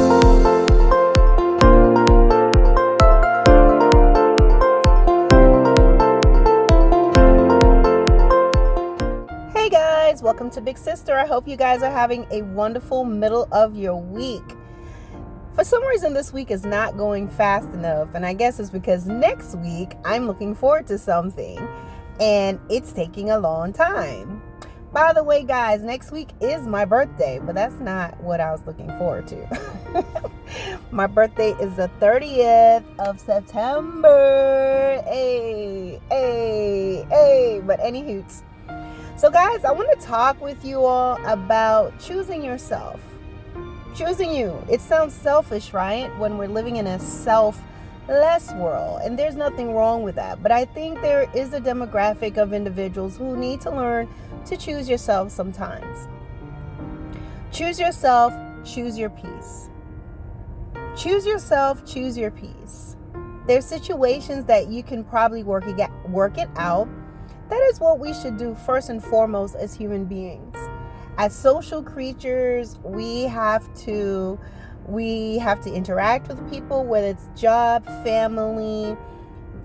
Hey guys, welcome to Big Sister. I hope you guys are having a wonderful middle of your week. For some reason, this week is not going fast enough, and I guess it's because next week I'm looking forward to something, and it's taking a long time. By the way, guys, next week is my birthday, but that's not what I was looking forward to. My birthday is the 30th of September. Hey. But any hoots. So guys, I want to talk with you all about choosing yourself. Choosing you. It sounds selfish, right? When we're living in a selfless world. And there's nothing wrong with that. But I think there is a demographic of individuals who need to learn to choose yourself sometimes. Choose yourself, choose your peace. Choose yourself, choose your peace. There's situations that you can probably work it out. That is what we should do first and foremost as human beings. As social creatures, we have to interact with people, whether it's job, family,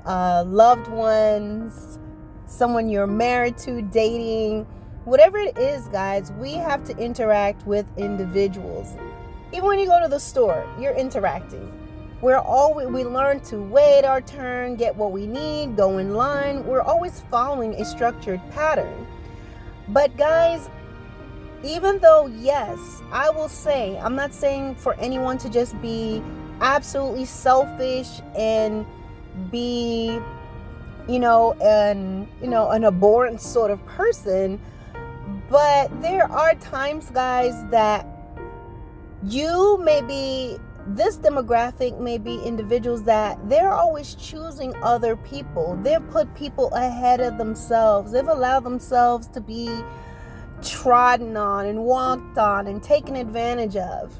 loved ones, someone you're married to, dating, whatever it is, guys, we have to interact with individuals. Even when you go to the store, you're interacting. We learn to wait our turn, get what we need, go in line. We're always following a structured pattern. But guys, even though, yes, I will say, I'm not saying for anyone to just be absolutely selfish and be, an abhorrent sort of person. But there are times, guys, that this demographic may be individuals that they're always choosing other people. They've put people ahead of themselves. They've allowed themselves to be trodden on and walked on and taken advantage of.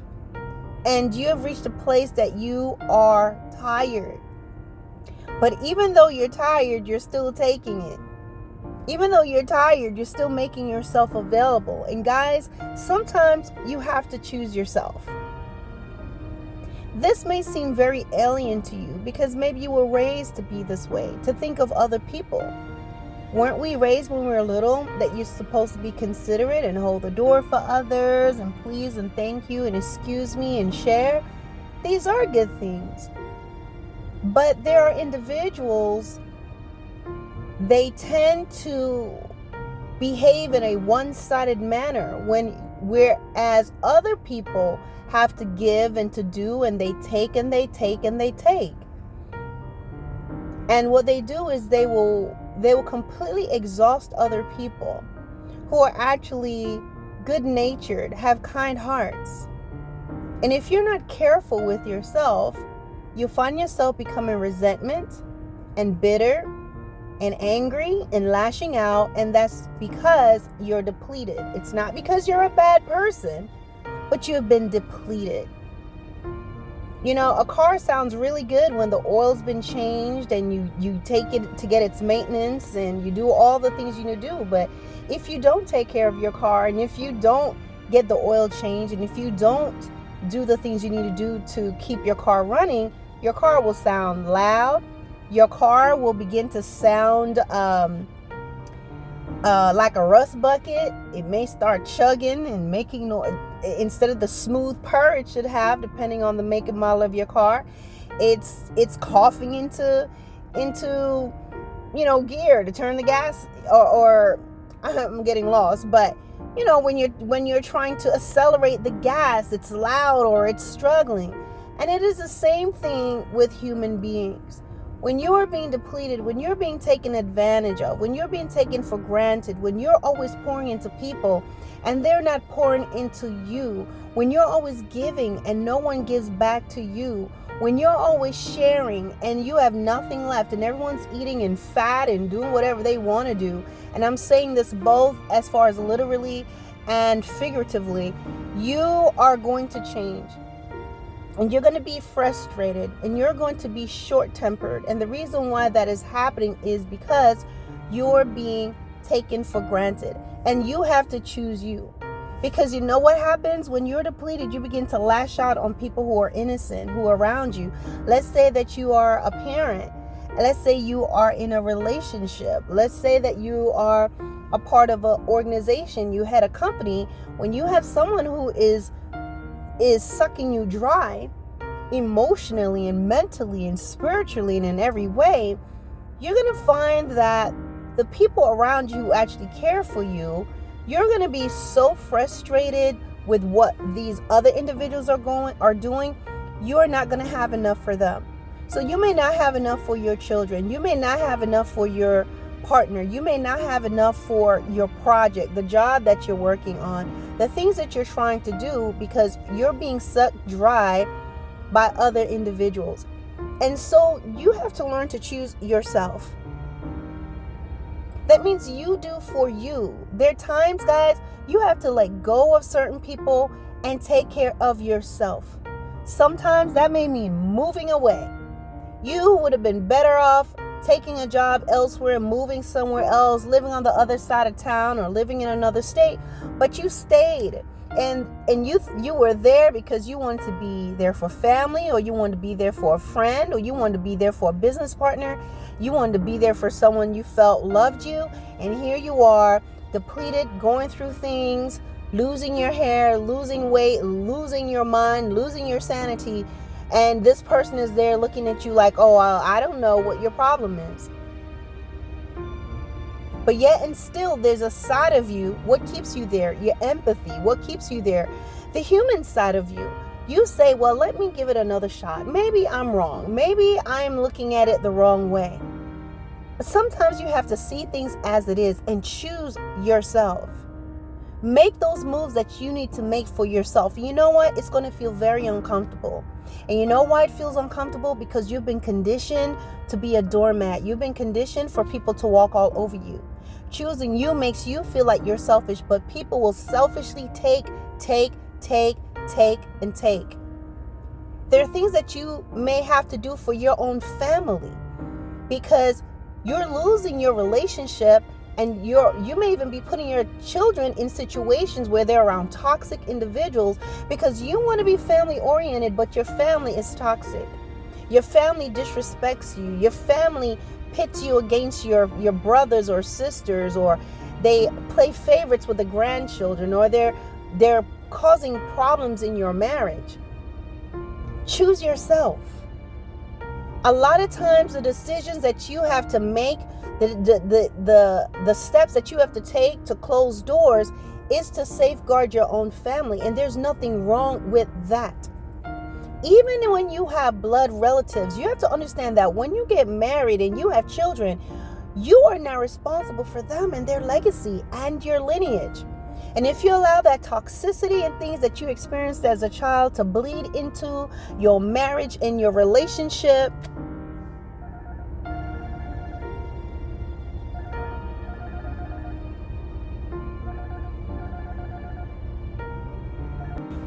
And you have reached a place that you are tired. But even though you're tired, you're still taking it. Even though you're tired, you're still making yourself available. And guys, sometimes you have to choose yourself. This may seem very alien to you because maybe you were raised to be this way, to think of other people. Weren't we raised when we were little that you're supposed to be considerate and hold the door for others and please and thank you and excuse me and share? These are good things. But there are individuals, they tend to behave in a one-sided manner whereas other people have to give and to do, and they take and they take and they take. And what they do is they will completely exhaust other people who are actually good-natured, have kind hearts. And if you're not careful with yourself, you'll find yourself becoming resentment and bitter and angry and lashing out, and that's because you're depleted. It's not because you're a bad person, but you've been depleted. A car sounds really good when the oil's been changed and you take it to get its maintenance and you do all the things you need to do. But if you don't take care of your car, and if you don't get the oil changed, and if you don't do the things you need to do to keep your car running, your car will sound loud. Your car will begin to sound like a rust bucket. It may start chugging and making noise. Instead of the smooth purr it should have, depending on the make and model of your car, it's coughing into gear to turn the gas, or I'm getting lost. But when you're trying to accelerate the gas, it's loud or it's struggling. And it is the same thing with human beings. When you are being depleted, when you're being taken advantage of, when you're being taken for granted, when you're always pouring into people and they're not pouring into you, when you're always giving and no one gives back to you, when you're always sharing and you have nothing left and everyone's eating and fat and doing whatever they want to do, and I'm saying this both as far as literally and figuratively, you are going to change. And you're going to be frustrated and you're going to be short-tempered. And the reason why that is happening is because you're being taken for granted. And you have to choose you. Because you know what happens when you're depleted? You begin to lash out on people who are innocent, who are around you. Let's say that you are a parent. Let's say you are in a relationship. Let's say that you are a part of an organization. You had a company. When you have someone who is sucking you dry emotionally and mentally and spiritually and in every way, you're going to find that the people around you who actually care for you, you're going to be so frustrated with what these other individuals are doing, you're not going to have enough for them. So you may not have enough for your children. You may not have enough for your partner. You may not have enough for your project, the job that you're working on, the things that you're trying to do, because you're being sucked dry by other individuals. And so you have to learn to choose yourself. That means you do for you. There are times, guys, you have to let go of certain people and take care of yourself. Sometimes that may mean moving away. You would have been better off taking a job elsewhere, moving somewhere else, living on the other side of town or living in another state, but you stayed. And you were there because you wanted to be there for family, or you wanted to be there for a friend, or you wanted to be there for a business partner. You wanted to be there for someone you felt loved you. And here you are, depleted, going through things, losing your hair, losing weight, losing your mind, losing your sanity. And this person is there looking at you like, oh, I don't know what your problem is. But yet and still, there's a side of you. What keeps you there? Your empathy. What keeps you there? The human side of you. You say, well, let me give it another shot. Maybe I'm wrong. Maybe I'm looking at it the wrong way. But sometimes you have to see things as it is and choose yourself. Make those moves that you need to make for yourself. You know what? It's going to feel very uncomfortable. And you know why it feels uncomfortable? Because you've been conditioned to be a doormat. You've been conditioned for people to walk all over you. Choosing you makes you feel like you're selfish, but people will selfishly take. There are things that you may have to do for your own family because you're losing your relationship, and you may even be putting your children in situations where they're around toxic individuals because you want to be family oriented, but your family is toxic. Your family disrespects you. Your family pits you against your brothers or sisters, or they play favorites with the grandchildren, or they're causing problems in your marriage. Choose yourself. A lot of times the decisions that you have to make, the steps that you have to take to close doors is to safeguard your own family, and there's nothing wrong with that. Even when you have blood relatives, you have to understand that when you get married and you have children, you are now responsible for them and their legacy and your lineage. And if you allow that toxicity and things that you experienced as a child to bleed into your marriage and your relationship,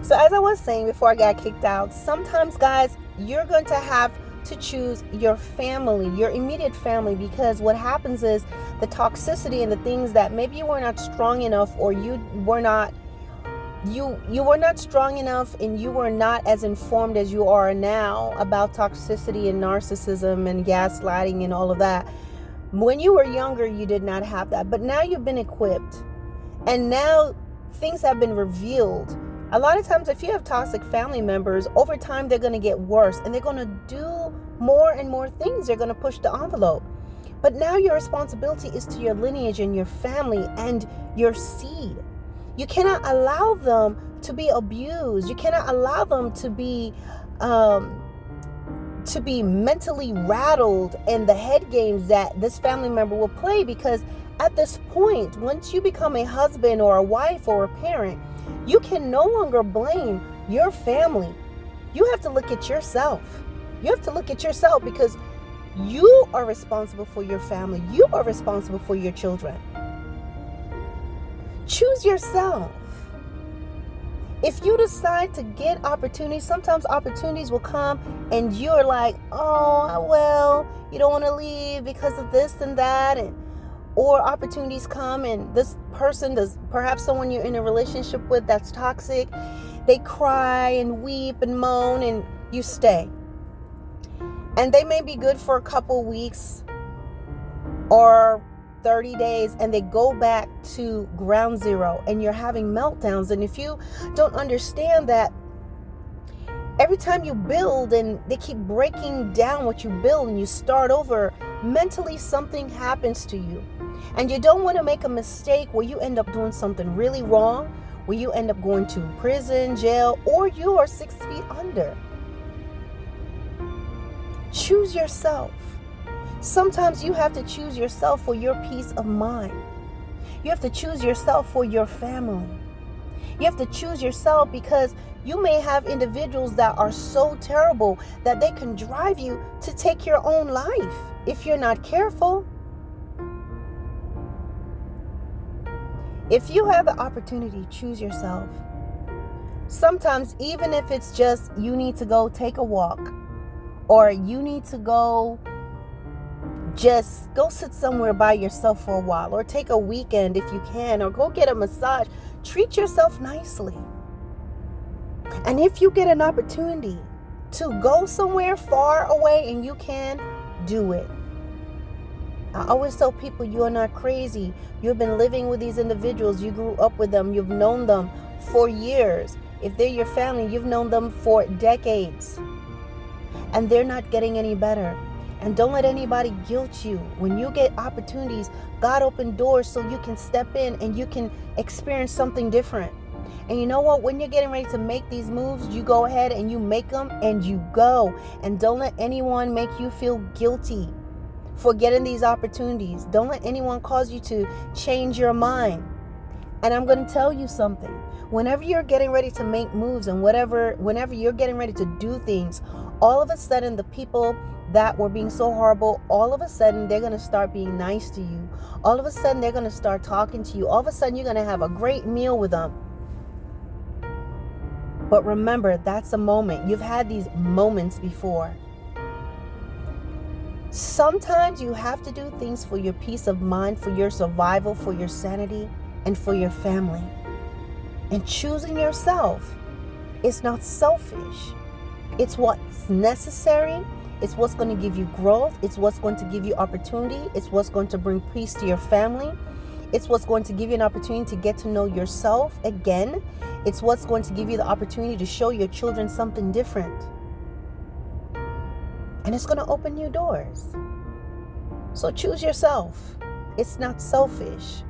so as I was saying before I got kicked out, sometimes, guys, you're going to have to choose your family, your immediate family, because what happens is the toxicity and the things that maybe you were not strong enough, or you were not strong enough, and you were not as informed as you are now about toxicity and narcissism and gaslighting and all of that. When you were younger, you did not have that, but now you've been equipped, and now things have been revealed. A lot of times, if you have toxic family members, over time, they're going to get worse, and they're going to do more and more things. They're going to push the envelope. But now your responsibility is to your lineage and your family and your seed. You cannot allow them to be abused. You cannot allow them to be mentally rattled in the head games that this family member will play, because at this point, once you become a husband or a wife or a parent, you can no longer blame your family. You have to look at yourself. You have to look at yourself, because you are responsible for your family. You are responsible for your children. Choose yourself. If you decide to get opportunities, sometimes opportunities will come and you're like, oh, well, you don't want to leave because of this and that. or opportunities come and this person does, perhaps someone you're in a relationship with that's toxic, they cry and weep and moan and you stay. And they may be good for a couple weeks or 30 days and they go back to ground zero and you're having meltdowns. And if you don't understand that every time you build and they keep breaking down what you build and you start over, mentally something happens to you. And you don't want to make a mistake where you end up doing something really wrong, where you end up going to prison, jail, or you are 6 feet under. Choose yourself. Sometimes you have to choose yourself for your peace of mind. You have to choose yourself for your family. You have to choose yourself because you may have individuals that are so terrible that they can drive you to take your own life if you're not careful. If you have the opportunity, choose yourself. Sometimes, even if it's just you need to go take a walk, or you need to just go sit somewhere by yourself for a while, or take a weekend if you can, or go get a massage. Treat yourself nicely. And if you get an opportunity to go somewhere far away and you can, do it. I always tell people, you are not crazy. You've been living with these individuals. You grew up with them. You've known them for years. If they're your family, you've known them for decades. And they're not getting any better. And don't let anybody guilt you. When you get opportunities, God opened doors so you can step in and you can experience something different. And you know what? When you're getting ready to make these moves, you go ahead and you make them and you go. And don't let anyone make you feel guilty for getting these opportunities. Don't let anyone cause you to change your mind. And I'm going to tell you something. Whenever you're getting ready to make moves and whenever you're getting ready to do things, all of a sudden the people that were being so horrible, all of a sudden they're going to start being nice to you. All of a sudden they're going to start talking to you. All of a sudden you're going to have a great meal with them. But remember, that's a moment. You've had these moments before. Sometimes you have to do things for your peace of mind, for your survival, for your sanity, and for your family. And choosing yourself is not selfish. It's what's necessary. It's what's going to give you growth. It's what's going to give you opportunity. It's what's going to bring peace to your family. It's what's going to give you an opportunity to get to know yourself again. It's what's going to give you the opportunity to show your children something different. And it's going to open new doors. So choose yourself. It's not selfish.